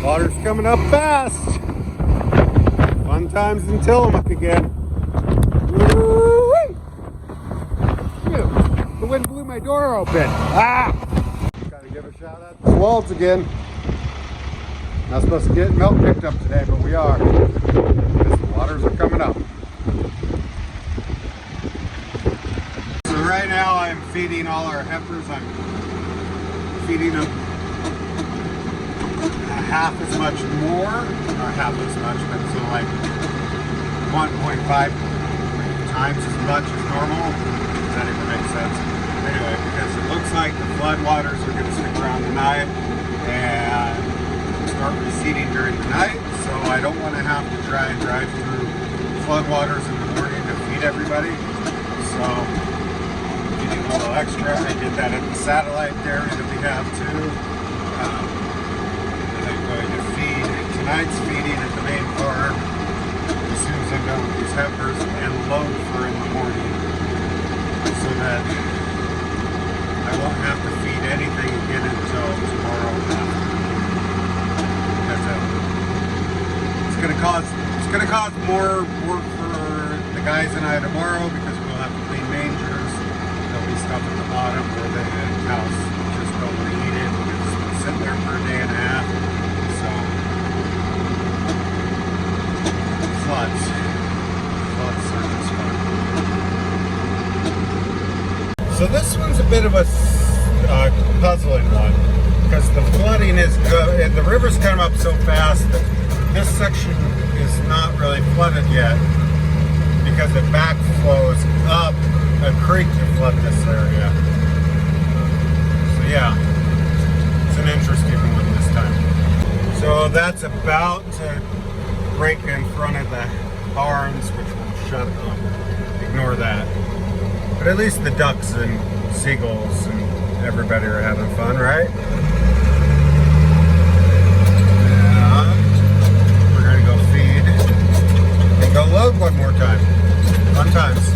Water's coming up fast. Fun times in Tillamook again. Woo-wee! Phew, the wind blew my door open. Gotta give a shout out to Waltz again. Not supposed to get milk picked up today, but we are. Because the waters are coming up. So right now I'm feeding all our heifers. I'm feeding them half as much more, or half as much, but so like 1.5 times as much as normal. Does that even make sense? Anyway, because it looks like the flood waters are going to stick around tonight and start receding during the night, so I don't want to have to try and drive through flood waters in the morning to feed everybody. So getting a little extra. I did that at the satellite area that we have too. And I'm going to feed tonight's feeding at the main farm as soon as I'm done with these heifers and load for in the morning, so that I won't have to feed anything again until tomorrow afternoon. Because it's gonna cause more work for the guys and I tomorrow, because we'll have to clean mangers. There'll be stuff at the bottom where the cows just don't eat it because it's been sitting there for a day and a half. So floods are just fun. So this one's a bit of a puzzling one, because the flooding is good and the river's come up so fast that this section is not really flooded yet, because it backflows up a creek to flood this area. So yeah, it's an interesting one this time. So that's about to break in front of the barns, which will shut them. Ignore that. But at least the ducks and seagulls and everybody are having fun, right? And we're gonna go feed and go load one more time. Fun times.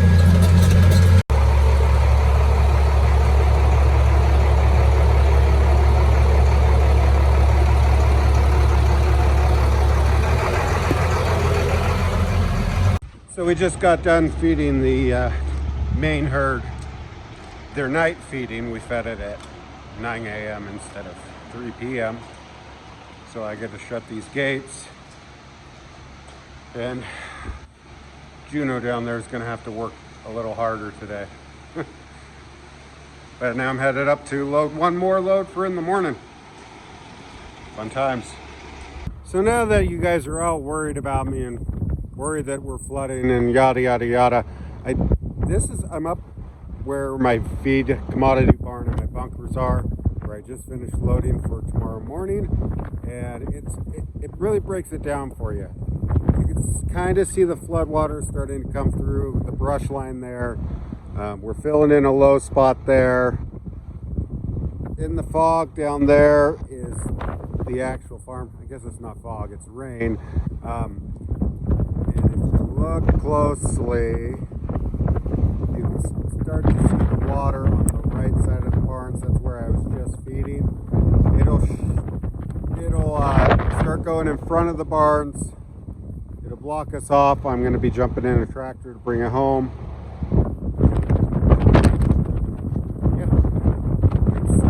So we just got done feeding the main herd their night feeding. We fed it at 9 a.m. instead of 3 p.m. So I get to shut these gates, and Juno down there is going to have to work a little harder today. But now I'm headed up to load one more load for in the morning. Fun times. So now that you guys are all worried about me and worried that we're flooding and yada yada yada, I'm up where my feed commodity barn and my bunkers are, where I just finished loading for tomorrow morning, and it really breaks it down for you. You can kind of see the flood water starting to come through the brush line there. We're filling in a low spot there. In the fog down there is the actual farm. I guess it's not fog, it's rain. And if you look closely, you can start to see the water on the right side of the barns. That's where I was just feeding. It'll start going in front of the barns. It'll block us off. I'm going to be jumping in a tractor to bring it home. Yeah, it's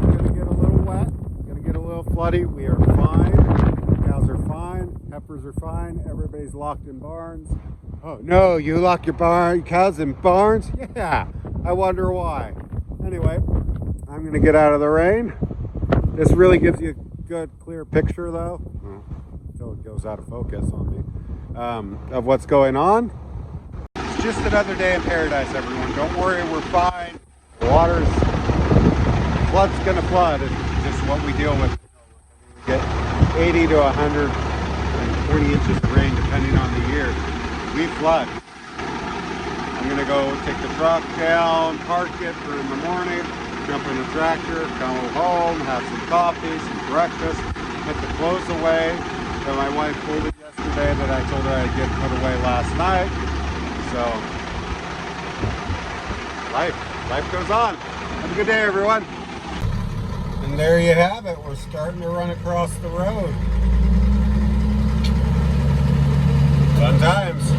going to get a little wet. Going to get a little floody. We are fine. Cows are fine. Heifers are fine. Everybody's locked in barns. Oh no, you lock your cows in barns? Yeah, I wonder why. Anyway, I'm going to get out of the rain. This really gives you a good, clear picture though, until it goes out of focus on me, of what's going on. It's just another day in paradise, everyone. Don't worry, we're fine. The flood's going to flood. It's just what we deal with. We get 80 to 120 inches of rain depending on the year. We flood. I'm going to go take the truck down, park it for in the morning, jump in the tractor, come home, have some coffee, some breakfast, put the clothes away that my wife folded yesterday that I told her I'd get put away last night. So, life goes on. Have a good day, everyone. And there you have it. We're starting to run across the road. Fun times.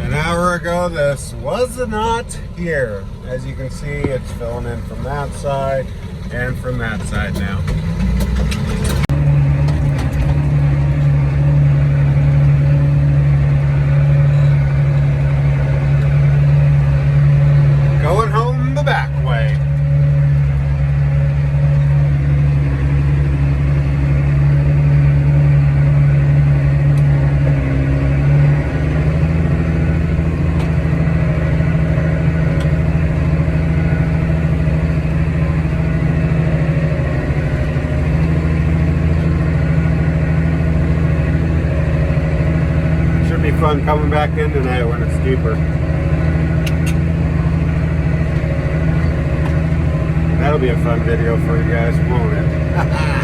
An hour ago, this was not here. As you can see, it's filling in from that side and from that side now. Going home the back way. Be fun coming back in tonight when it's deeper. That'll be a fun video for you guys, won't it?